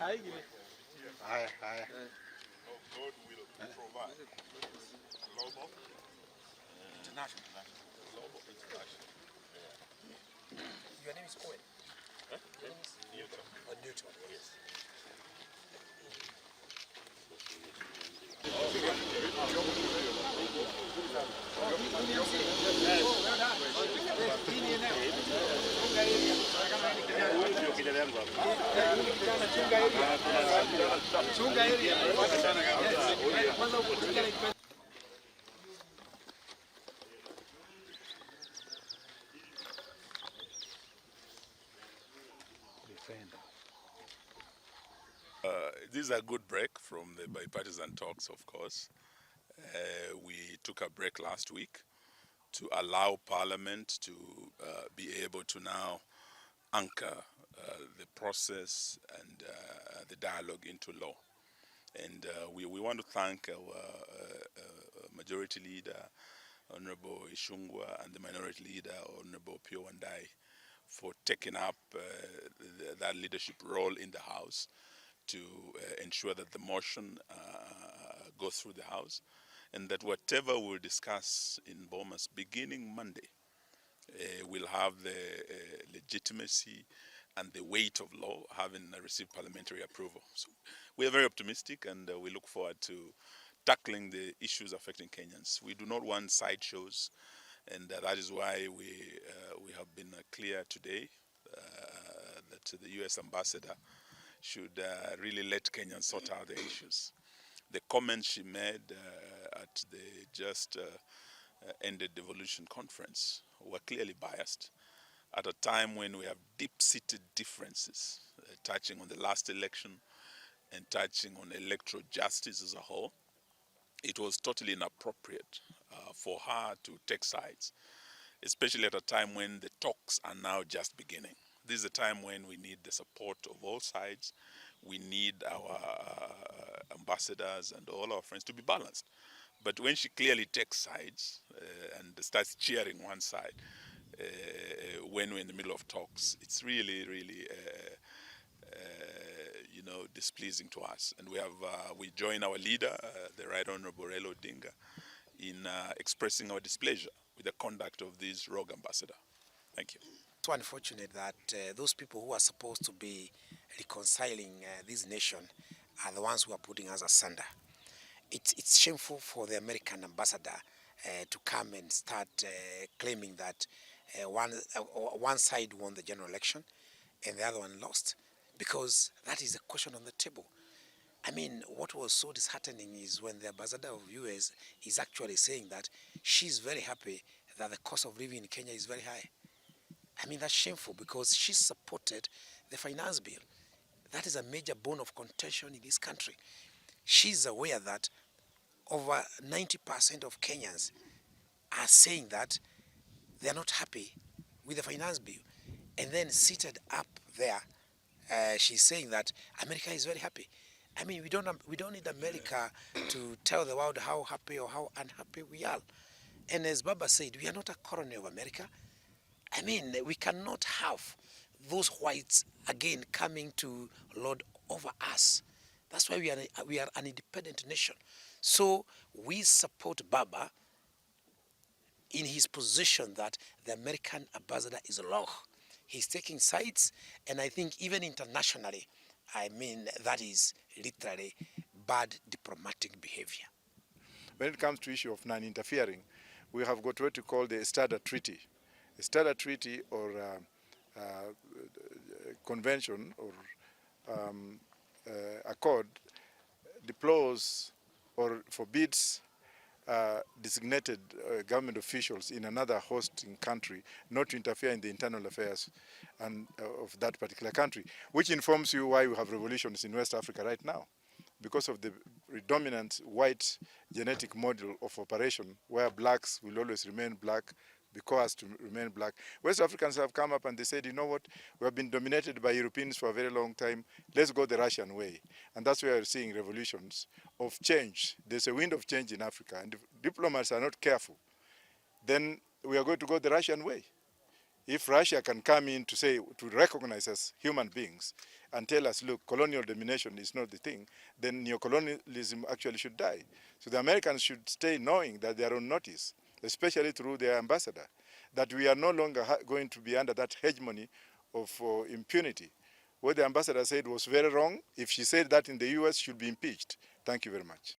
Aye. God will provide. Global. International. Global. International. Your name is Owen? Huh? Newton. Or Newton? Yes. This is a good break from the bipartisan talks, of course. We took a break last week to allow Parliament to be able to now anchor the process and the dialogue into law. And we want to thank our Majority Leader, Honorable Ishungwa, and the Minority Leader, Honorable Pio Wandai, for taking up that leadership role in the House to ensure that the motion goes through the House, and that whatever we'll discuss in Bomas beginning Monday will have the legitimacy and the weight of law, having received parliamentary approval. So we are very optimistic, and we look forward to tackling the issues affecting Kenyans. We do not want sideshows, and that is why we have been clear today that the U.S. ambassador should really let Kenyans sort out the issues. The comments she made at the just ended devolution conference were clearly biased at a time when we have deep-seated differences touching on the last election and touching on electoral justice as a whole. It was totally inappropriate for her to take sides, especially at a time when the talks are now just beginning. This is a time when we need the support of all sides. We need our ambassadors and all our friends to be balanced. But when she clearly takes sides and starts cheering one side when we're in the middle of talks, it's really displeasing to us. And we join our leader, the Right Honorable Raila Odinga, in expressing our displeasure with the conduct of this rogue ambassador. Thank you. It's so unfortunate that those people who are supposed to be reconciling this nation are the ones who are putting us asunder. It's shameful for the American ambassador to come and start claiming that one side won the general election and the other one lost, because that is a question on the table. I mean, what was so disheartening is when the ambassador of US is actually saying that she's very happy that the cost of living in Kenya is very high. I mean, that's shameful, because she supported the finance bill. That is a major bone of contention in this country. She's aware that over 90% of Kenyans are saying that they're not happy with the finance bill. And then seated up there, she's saying that America is very happy. I mean, we don't need America to tell the world how happy or how unhappy we are. And as Baba said, we are not a colony of America. I mean, we cannot have those whites again coming to lord over us. That's why we are an independent nation. So we support Baba in his position that the American ambassador is wrong. He's taking sides, and I think even internationally, I mean, that is literally bad diplomatic behavior. When it comes to issue of non-interfering, we have got what we call the Standard Treaty. A Standard Treaty or convention or accord deploys or forbids designated government officials in another hosting country not to interfere in the internal affairs of that particular country, which informs you why we have revolutions in West Africa right now, because of the predominant white genetic model of operation where blacks will always remain black, because to remain black. West Africans have come up and they said, you know what, we have been dominated by Europeans for a very long time, let's go the Russian way. And that's why we're seeing revolutions of change. There's a wind of change in Africa, and if diplomats are not careful, then we are going to go the Russian way. If Russia can come in to say, to recognize us human beings and tell us, look, colonial domination is not the thing, then neocolonialism actually should die. So the Americans should stay knowing that they are on notice, especially through their ambassador, that we are no longer going to be under that hegemony of impunity. What the ambassador said was very wrong. If she said that in the US, she should be impeached. Thank you very much.